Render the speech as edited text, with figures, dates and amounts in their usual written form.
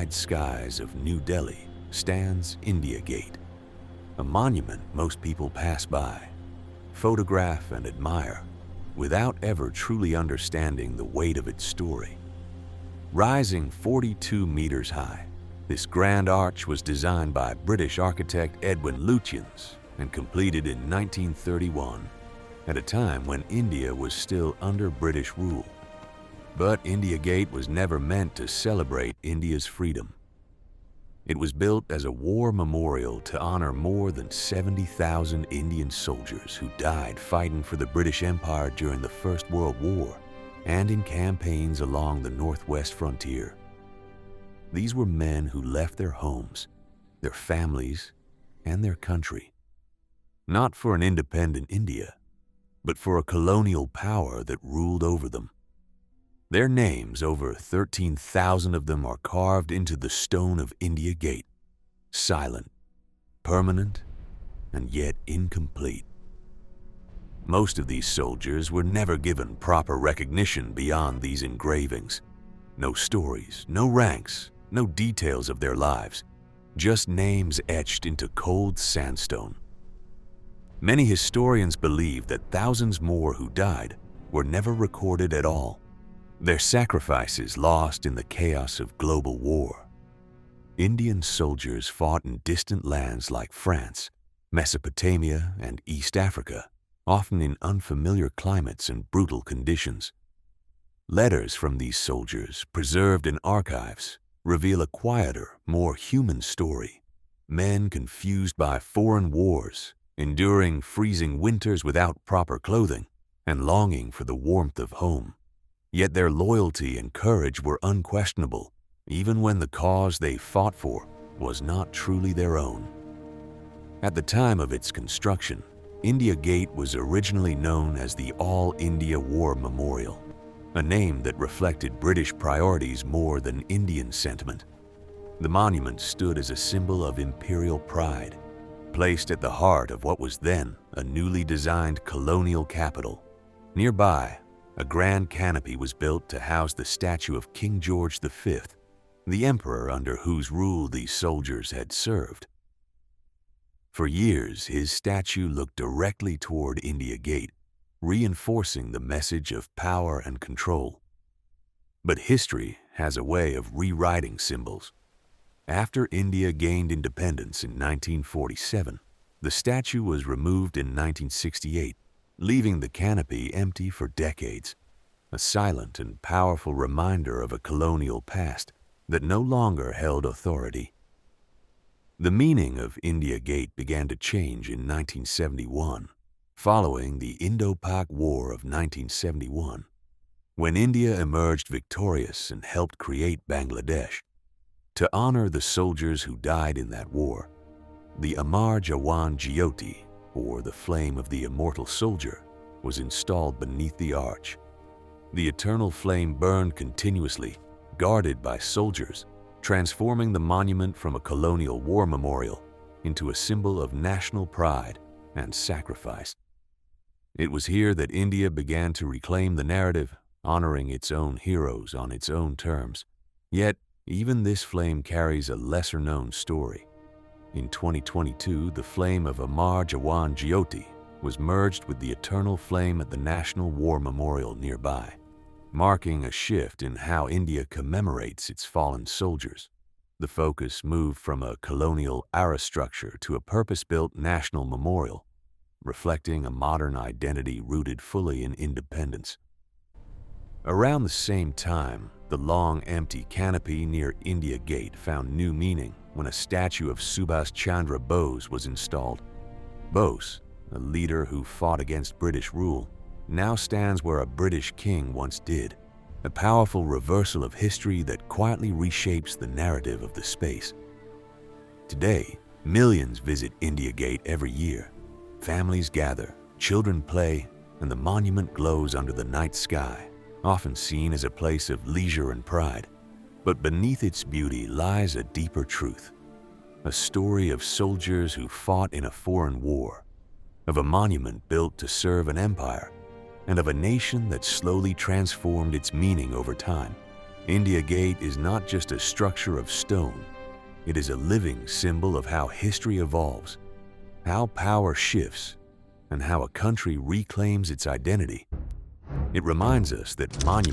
night skies of New Delhi stands India Gate, a monument most people pass by, photograph and admire, without ever truly understanding the weight of its story. Rising 42 meters high, this grand arch was designed by British architect Edwin Lutyens and completed in 1931, at a time when India was still under British rule. But India Gate was never meant to celebrate India's freedom. It was built as a war memorial to honor more than 70,000 Indian soldiers who died fighting for the British Empire during the First World War and in campaigns along the northwest frontier. These were men who left their homes, their families, and their country, not for an independent India, but for a colonial power that ruled over them. Their names, over 13,000 of them, are carved into the stone of India Gate, silent, permanent, and yet incomplete. Most of these soldiers were never given proper recognition beyond these engravings. No stories, no ranks, no details of their lives, just names etched into cold sandstone. Many historians believe that thousands more who died were never recorded at all, their sacrifices lost in the chaos of global war. Indian soldiers fought in distant lands like France, Mesopotamia, and East Africa, often in unfamiliar climates and brutal conditions. Letters from these soldiers, preserved in archives, reveal a quieter, more human story. Men confused by foreign wars, enduring freezing winters without proper clothing, and longing for the warmth of home. Yet their loyalty and courage were unquestionable, even when the cause they fought for was not truly their own. At the time of its construction, India Gate was originally known as the All India War Memorial, a name that reflected British priorities more than Indian sentiment. The monument stood as a symbol of imperial pride, placed at the heart of what was then a newly designed colonial capital. Nearby, a grand canopy was built to house the statue of King George V, the emperor under whose rule these soldiers had served. For years, his statue looked directly toward India Gate, reinforcing the message of power and control. But history has a way of rewriting symbols. After India gained independence in 1947, the statue was removed in 1968, leaving the canopy empty for decades, a silent and powerful reminder of a colonial past that no longer held authority. The meaning of India Gate began to change in 1971, following the Indo-Pak War of 1971, when India emerged victorious and helped create Bangladesh. To honor the soldiers who died in that war, the Amar Jawan Jyoti, or the flame of the immortal soldier, was installed beneath the arch. The eternal flame burned continuously, guarded by soldiers, transforming the monument from a colonial war memorial into a symbol of national pride and sacrifice. It was here that India began to reclaim the narrative, honoring its own heroes on its own terms. Yet, even this flame carries a lesser-known story. In 2022, the flame of Amar Jawan Jyoti was merged with the eternal flame at the National War Memorial nearby, marking a shift in how India commemorates its fallen soldiers. The focus moved from a colonial era structure to a purpose-built national memorial, reflecting a modern identity rooted fully in independence. Around the same time, the long empty canopy near India Gate found new meaning when a statue of Subhas Chandra Bose was installed. Bose, a leader who fought against British rule, now stands where a British king once did, a powerful reversal of history that quietly reshapes the narrative of the space. Today, millions visit India Gate every year. Families gather, children play, and the monument glows under the night sky, often seen as a place of leisure and pride. But beneath its beauty lies a deeper truth, a story of soldiers who fought in a foreign war, of a monument built to serve an empire, and of a nation that slowly transformed its meaning over time. India Gate is not just a structure of stone. It is a living symbol of how history evolves, how power shifts, and how a country reclaims its identity. It reminds us that monuments